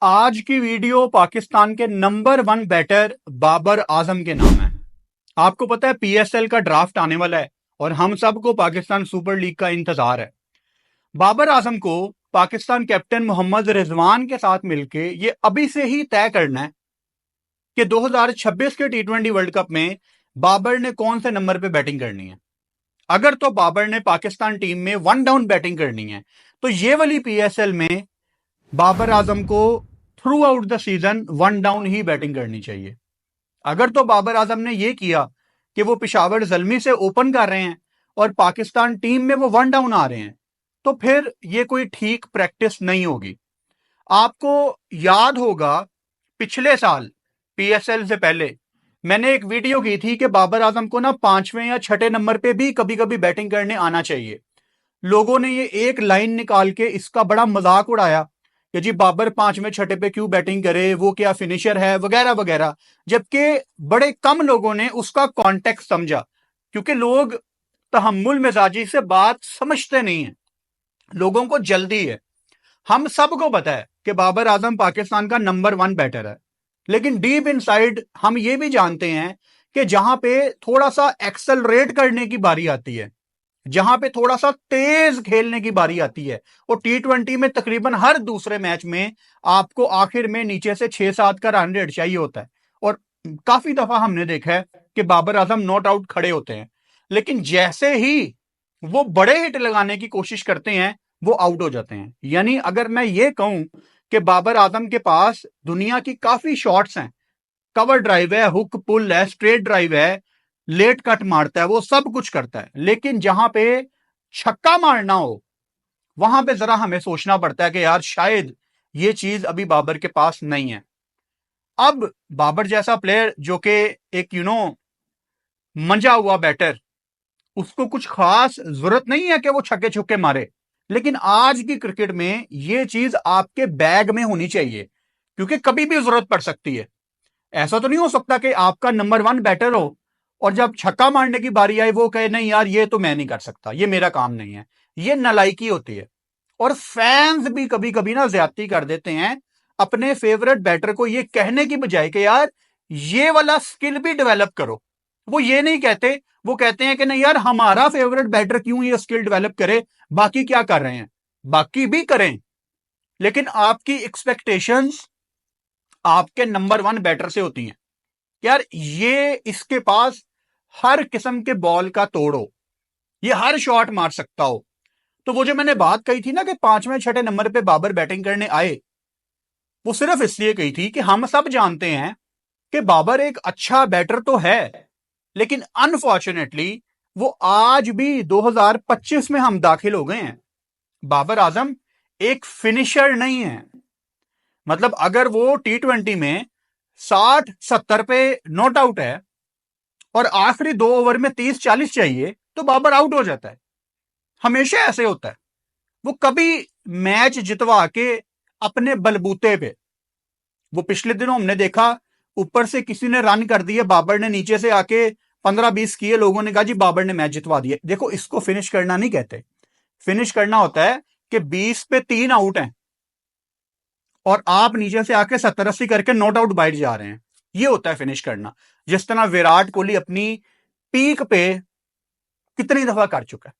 आज की वीडियो पाकिस्तान के नंबर 1 बैटर बाबर आजम के नाम है। आपको पता है पीएसएल का ड्राफ्ट आने वाला है और हम सबको पाकिस्तान सुपर लीग का इंतजार है। बाबर आजम को पाकिस्तान कैप्टन मोहम्मद रिजवान के साथ मिलके ये अभी से ही तय करना है कि 2026 के टी20 वर्ल्ड कप में बाबर ने कौन से नंबर पे बैटिंग करनी है। अगर तो बाबर ने पाकिस्तान टीम में 1 डाउन बैटिंग करनी है तो ये वाली पीएसएल में बाबर आजम को through out the season 1 down he batting करनी चाहिए। अगर तो बाबर आजम ने यह किया कि वो पिशावर जल्मी से ओपन कर रहे हैं और पाकिस्तान टीम में वो 1 डाउन आ रहे हैं तो फिर ये कोई ठीक प्रैक्टिस नहीं होगी। आपको याद होगा पिछले साल पीएसएल से पहले मैंने एक वीडियो की थी कि बाबर आजम को ना 5वें या 6ठे नंबर पे भी कभी कभी बैटिंग करने आना चाहिए। लोगों ने ये एक लाइन निकाल के इसका बड़ा मजाक उड़ाया कि जी बाबर 5वें 6ठे पे क्यों बैटिंग करे, वो क्या फिनिशर है वगैरह वगैरह, जबकि बड़े कम लोगों ने उसका कॉन्टेक्स्ट समझा क्योंकि लोग तहम्मुल मिजाजी से बात समझते नहीं है, लोगों को जल्दी है। हम सबको पता है कि बाबर आजम पाकिस्तान का नंबर 1 बैटर है, लेकिन डीप इनसाइड हम ये भी जानते हैं कि जहां पे थोड़ा सा एक्सेलरेट करने की बारी आती है, जहां पे थोड़ा सा तेज खेलने की बारी आती है, और टी20 में तकरीबन हर दूसरे मैच में आपको आखिर में नीचे से 6-7 का रन रेट चाहिए होता है। और काफी दफा हमने देखा है कि बाबर आजम नॉट आउट खड़े होते हैं, लेकिन जैसे ही वो बड़े हिट लगाने की कोशिश करते हैं वो आउट हो जाते हैं। यानी अगर मैं ये कहूं कि बाबर आजम के पास दुनिया की काफी शॉट्स हैं, कवर ड्राइव है, हुक पुल है, स्ट्रेट ड्राइव है, लेट कट मारता है, वो सब कुछ करता है, लेकिन जहां पे छक्का मारना हो वहां पे जरा हमें सोचना पड़ता है कि यार शायद ये चीज अभी बाबर के पास नहीं है। अब बाबर जैसा प्लेयर जो कि एक मंजा हुआ बैटर, उसको कुछ खास जरूरत नहीं है कि वो छक्के छुक्के मारे, लेकिन आज की क्रिकेट में ये चीज आपके बैग में होनी चाहिए क्योंकि कभी भी जरूरत पड़ सकती है। ऐसा तो नहीं हो सकता कि आपका नंबर 1 बैटर हो और जब छक्का मारने की बारी आए वो कहे नहीं यार ये तो मैं नहीं कर सकता, ये मेरा काम नहीं है। ये नालायकी होती है। और फैंस भी कभी कभी ना ज्यादती कर देते हैं अपने फेवरेट बैटर को ये कहने की बजाय कि यार ये वाला स्किल भी डेवलप करो। वो ये नहीं कहते, वो कहते हैं कि नहीं यार हमारा फेवरेट बैटर क्यों ये स्किल डेवलप करे, बाकी क्या कर रहे हैं, बाकी भी करें, लेकिन आपकी एक्सपेक्टेशंस आपके नंबर 1 बैटर से होती हैं। यार ये इसके पास हर किस्म के बॉल का तोड़ हो, ये हर शॉट मार सकता हो। तो वो जो मैंने बात कही थी ना कि 5वें 6ठे नंबर पे बाबर बैटिंग करने आए, वो सिर्फ इसलिए कही थी कि हम सब जानते हैं कि बाबर एक अच्छा बैटर तो है, लेकिन अनफॉर्चुनेटली वो आज भी 2025 में हम दाखिल हो गए हैं। बाबर आजम एक फिनिशर नहीं है। मतलब अगर वो टी20 में 60-70 पे नॉट आउट है और आखिरी 2 ओवर में 30-40 चाहिए तो बाबर आउट हो जाता है। हमेशा ऐसे होता है। वो कभी मैच जितवा के अपने बलबूते पे, वो पिछले दिनों हमने देखा ऊपर से किसी ने रन कर दिए, बाबर ने नीचे से आके 15-20 किए, लोगों ने कहा जी बाबर ने मैच जितवा दिया। देखो इसको फिनिश करना नहीं कहते। फिनिश करना होता है कि 20 पे 3 आउट हैं और आप नीचे से आके 70-80 करके नॉट आउट बाइट जा रहे हैं, ये होता है फिनिश करना। जिस तरह विराट कोहली अपनी पीक पे कितनी दफा कर चुका है।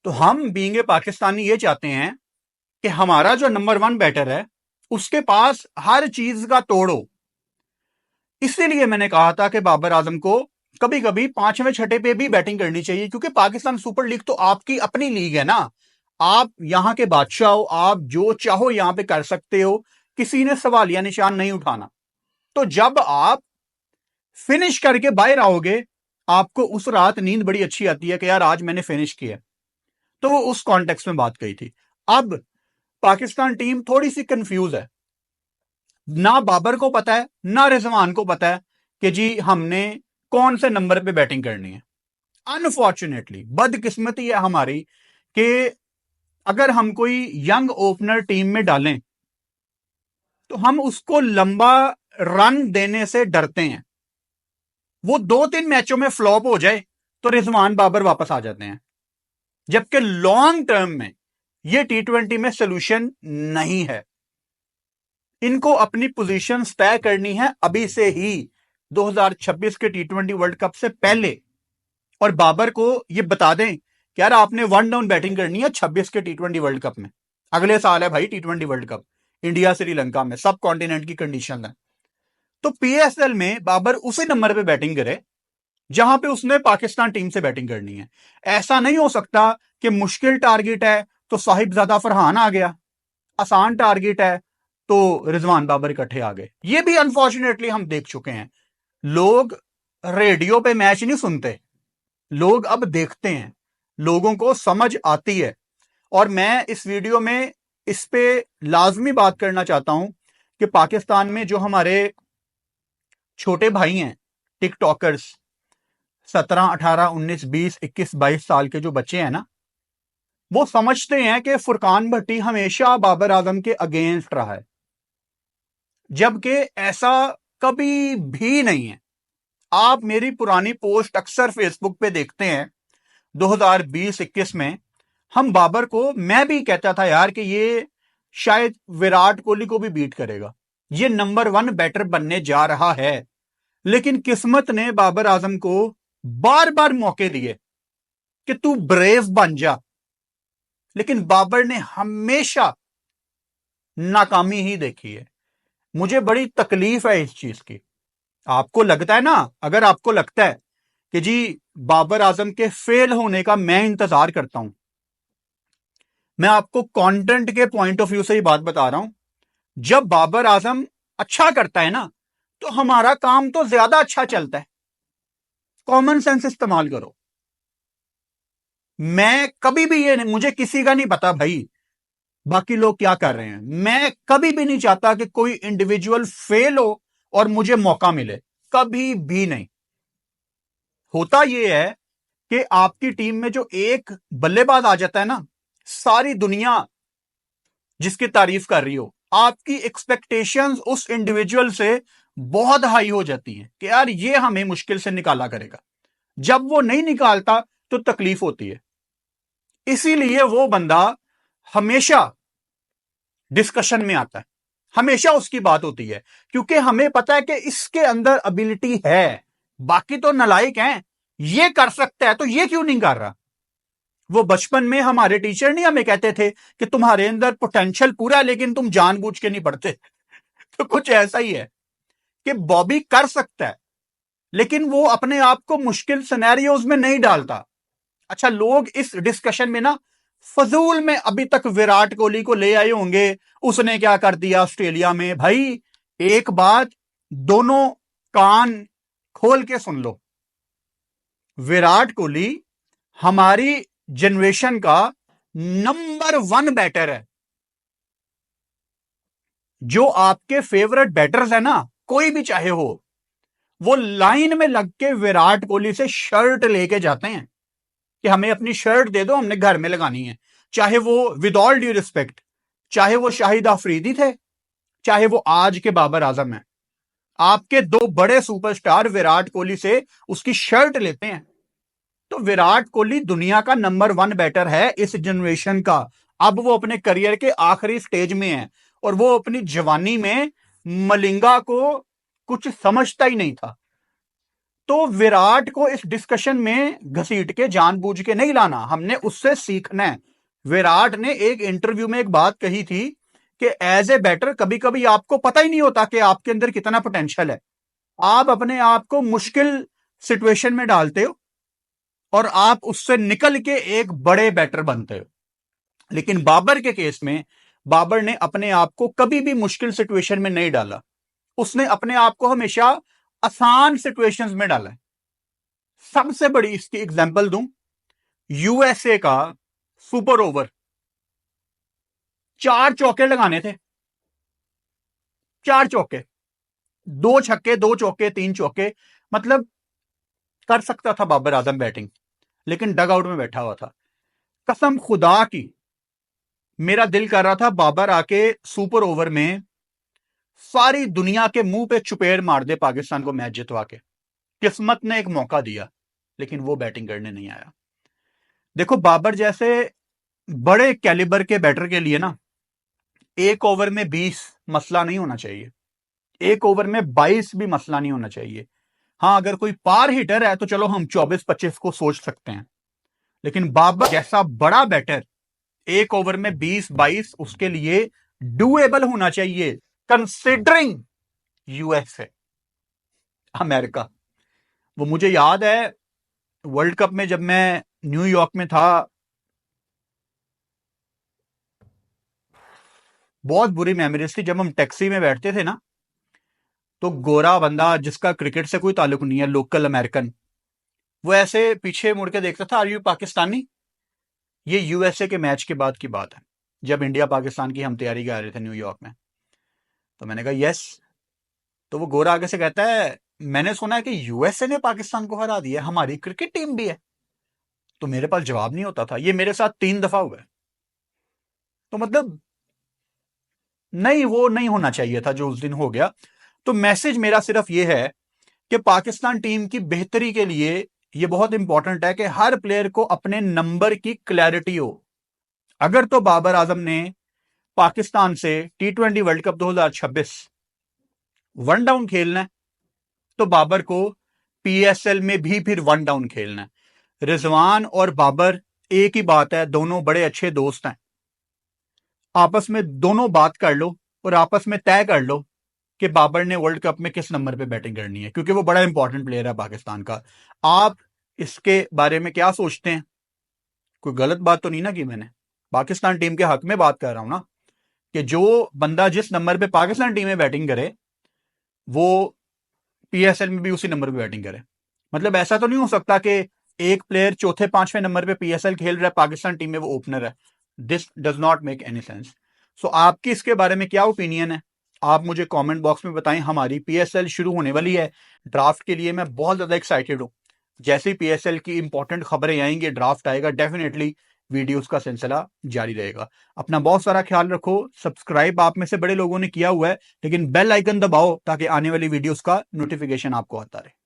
तो हम बीइंग ए पाकिस्तानी ये चाहते हैं कि हमारा जो नंबर 1 बैटर है उसके पास हर चीज का तोड़ो। इसीलिए मैंने कहा था कि बाबर आजम को कभी कभी 5वें 6ठे पे भी बैटिंग करनी चाहिए, क्योंकि पाकिस्तान सुपर लीग तो आपकी अपनी लीग है ना। आप यहां के बादशाह हो, आप जो चाहो यहां पे कर सकते हो, किसी ने सवालिया निशान नहीं उठाना। तो जब आप फिनिश करके बाहर आओगे आपको उस रात नींद बड़ी अच्छी आती है कि यार आज मैंने फिनिश किया। तो वो उस कॉन्टेक्स्ट में बात कही थी। अब पाकिस्तान टीम थोड़ी सी कंफ्यूज है, ना बाबर को पता है ना रिजवान को पता है कि जी हमने कौन से नंबर पे बैटिंग करनी है। अनफॉर्चुनेटली बदकिस्मती है हमारी कि अगर हम कोई यंग ओपनर टीम में डालें तो हम उसको लंबा रन देने से डरते हैं। वो 2-3 मैचों में फ्लॉप हो जाए तो रिजवान बाबर वापस आ जाते हैं, जबकि लॉन्ग टर्म में ये टी20 में सोल्यूशन नहीं है। इनको अपनी पोजीशंस तय करनी है अभी से ही, 2026 के टी20 वर्ल्ड कप से पहले। और बाबर को ये बता दें कि यार आपने वन डाउन बैटिंग करनी है 26 के टी20 वर्ल्ड कप में। अगले साल है भाई टी20 वर्ल्ड कप, इंडिया श्रीलंका में, सब कॉन्टिनेंट की कंडीशन है। तो पीएसएल में बाबर उसी नंबर पे बैटिंग करे जहां पे उसने पाकिस्तान टीम से बैटिंग करनी है। ऐसा नहीं हो सकता कि मुश्किल टारगेट है तो साहिबजादा फरहान आ गया, आसान टारगेट है तो रिजवान बाबर इकट्ठे आ गए। ये भी अनफॉर्चुनेटली हम देख चुके हैं। लोग रेडियो पे मैच नहीं सुनते, लोग अब देखते हैं, लोगों को समझ आती है। और मैं इस वीडियो में इस पे लाजमी बात करना चाहता हूं कि पाकिस्तान में जो हमारे छोटे भाई हैं टिकटॉकर्स, 17, 18, 19, 20, 21, 22 साल के जो बच्चे हैं ना, वो समझते हैं कि फुरकान भट्टी हमेशा बाबर आजम के अगेंस्ट रहा है, जबकि ऐसा कभी भी नहीं है। आप मेरी पुरानी पोस्ट अक्सर फेसबुक पे देखते हैं, 2020-21 में हम बाबर को, मैं भी कहता था यार कि ये शायद विराट कोहली को भी बीट करेगा, ये नंबर 1 बैटर बनने जा रहा है। लेकिन किस्मत ने बाबर आजम को बार बार मौके दिए कि तू ब्रेव बन जा, लेकिन बाबर ने हमेशा नाकामी ही देखी है। मुझे बड़ी तकलीफ है इस चीज की। आपको लगता है ना, अगर आपको लगता है कि जी बाबर आजम के फेल होने का मैं इंतजार करता हूं, मैं आपको कंटेंट के पॉइंट ऑफ व्यू से ही बात बता रहा हूं। जब बाबर आजम अच्छा करता है ना, तो हमारा काम तो ज्यादा अच्छा चलता है। कॉमन सेंस इस्तेमाल करो। मैं कभी भी ये नहीं, मुझे किसी का नहीं पता भाई बाकी लोग क्या कर रहे हैं, मैं कभी भी नहीं चाहता कि कोई इंडिविजुअल फेल हो और मुझे मौका मिले, कभी भी नहीं। होता यह है कि आपकी टीम में जो एक बल्लेबाज आ जाता है ना, सारी दुनिया जिसकी तारीफ कर रही हो, आपकी एक्सपेक्टेशंस उस इंडिविजुअल से बहुत हाई हो जाती हैं कि यार ये हमें मुश्किल से निकाला करेगा। जब वो नहीं निकालता तो तकलीफ होती है। इसीलिए वो बंदा हमेशा डिस्कशन में आता है, हमेशा उसकी बात होती है, क्योंकि हमें पता है कि इसके अंदर एबिलिटी है। बाकी तो नालायक हैं, ये कर सकता है तो ये क्यों नहीं कर रहा। वो बचपन में हमारे टीचर नहीं हमें कहते थे कि तुम्हारे अंदर पोटेंशियल पूरा है लेकिन तुम जानबूझ के नहीं पढ़ते। तो कुछ ऐसा ही है कि बॉबी कर सकता है लेकिन वो अपने आप को मुश्किल सिनेरियोज में नहीं डालता। अच्छा, लोग इस डिस्कशन में ना फजूल में अभी तक विराट कोहली को ले आए होंगे, उसने क्या कर दिया ऑस्ट्रेलिया में। भाई एक बात दोनों कान खोल के सुन लो, विराट कोहली हमारी जनरेशन का नंबर 1 बैटर है। जो आपके फेवरेट बैटर्स है ना, कोई भी चाहे हो, वो लाइन में लग के विराट कोहली से शर्ट लेके जाते हैं कि हमें अपनी शर्ट दे दो, हमने घर में लगानी है। चाहे वो विद ऑल ड्यू रिस्पेक्ट, चाहे वो शाहिद अफरीदी थे, चाहे वो आज के बाबर आजम है, आपके 2 बड़े सुपरस्टार विराट कोहली से उसकी शर्ट लेते हैं। तो विराट कोहली दुनिया का नंबर 1 बैटर है इस जनरेशन का। अब वो अपने करियर के आखिरी स्टेज में है और वो अपनी जवानी में मलिंगा को कुछ समझता ही नहीं था। तो विराट को इस डिस्कशन में घसीट के जानबूझ के नहीं लाना, हमने उससे सीखना है। विराट ने एक इंटरव्यू में एक बात कही थी कि एज ए बैटर कभी कभी आपको पता ही नहीं होता कि आपके अंदर कितना पोटेंशियल है। आप अपने आप को मुश्किल सिचुएशन में डालते हो और आप उससे निकल के एक बड़े बैटर बनते हो। लेकिन बाबर के केस में बाबर ने अपने आप को कभी भी मुश्किल सिचुएशन में नहीं डाला, उसने अपने आप को हमेशा आसान सिचुएशंस में डाला है। सबसे बड़ी इसकी एग्जांपल दूं, यूएसए का सुपर ओवर, 4 चौके लगाने थे, 4 चौके, 2 छक्के, 2 चौके, 3 चौके, मतलब कर सकता था बाबर आजम बैटिंग, लेकिन डग आउट में बैठा हुआ था। कसम खुदा की मेरा दिल कर रहा था बाबर आके सुपर ओवर में सारी दुनिया के मुंह पे चुपेड़ मार दे, पाकिस्तान को मैच जितवा के। किस्मत ने एक मौका दिया लेकिन वो बैटिंग करने नहीं आया। देखो बाबर जैसे बड़े कैलिबर के बैटर के लिए ना एक ओवर में 20 मसला नहीं होना चाहिए, एक ओवर में 22 भी मसला नहीं होना चाहिए। हाँ, अगर कोई पार हिटर है तो चलो हम 24-25 को सोच सकते हैं, लेकिन बाबर जैसा बड़ा बैटर एक ओवर में 20-22 उसके लिए डूएबल होना चाहिए, कंसिडरिंग यूएसए, अमेरिका। वो मुझे याद है वर्ल्ड कप में जब मैं न्यूयॉर्क में था, बहुत बुरी मेमोरीज थी। जब हम टैक्सी में बैठते थे ना, तो गोरा बंदा जिसका क्रिकेट से कोई ताल्लुक नहीं है, लोकल अमेरिकन, वो ऐसे पीछे मुड़ के देखता था, आर यू पाकिस्तानी? ये यूएसए के मैच के बाद की बात है, जब इंडिया पाकिस्तान की हम तैयारी कर रहे थे न्यूयॉर्क में। तो मैंने कहा यस। तो वो गोरा आगे से कहता है, मैंने सुना है कि यूएसए ने पाकिस्तान को हरा दिया, हमारी क्रिकेट टीम भी है। तो मेरे पास जवाब नहीं होता था। ये मेरे साथ 3 दफा हुआ है। तो मतलब नहीं, वो नहीं होना चाहिए था जो उस दिन हो गया। तो मैसेज मेरा सिर्फ ये है कि पाकिस्तान टीम की बेहतरी के लिए ये बहुत इंपॉर्टेंट है कि हर प्लेयर को अपने नंबर की क्लैरिटी हो। अगर तो बाबर आजम ने पाकिस्तान से T20 world cup 2026 one down खेलना है, तो बाबर को पीएसएल में भी फिर वन डाउन खेलना है। रिजवान और बाबर एक ही बात है, दोनों बड़े अच्छे दोस्त हैं। आपस में दोनों बात कर लो और आपस में तय कर लो कि बाबर ने वर्ल्ड कप में किस नंबर पे बैटिंग करनी है, क्योंकि वो बड़ा इंपॉर्टेंट प्लेयर है पाकिस्तान का। आप इसके बारे में क्या सोचते हैं? कोई गलत बात तो नहीं ना की मैंने? पाकिस्तान टीम के हक में बात कर रहा हूं ना, कि जो बंदा जिस नंबर पे पाकिस्तान टीम में बैटिंग करे वो पीएसएल में भी उसी नंबर पे बैटिंग करे। मतलब ऐसा तो नहीं हो सकता कि एक प्लेयर चौथे पांचवें नंबर पे पीएसएल खेल रहा है, पाकिस्तान टीम में वो ओपनर है। This does not make any sense. So आपकी इसके बारे में क्या ओपिनियन है, आप मुझे कमेंट बॉक्स में बताएं। हमारी पीएसएल शुरू होने वाली है, ड्राफ्ट के लिए मैं बहुत ज्यादा एक्साइटेड हूं। जैसे ही पीएसएल की इंपॉर्टेंट खबरें आएंगी, ड्राफ्ट आएगा, डेफिनेटली वीडियोस का सिलसिला जारी रहेगा। अपना बहुत सारा ख्याल रखो। सब्सक्राइब आप में से बड़े लोगों ने किया हुआ है, लेकिन बेल आइकन दबाओ ताकि आने वाली वीडियोस का नोटिफिकेशन आपको आता रहे।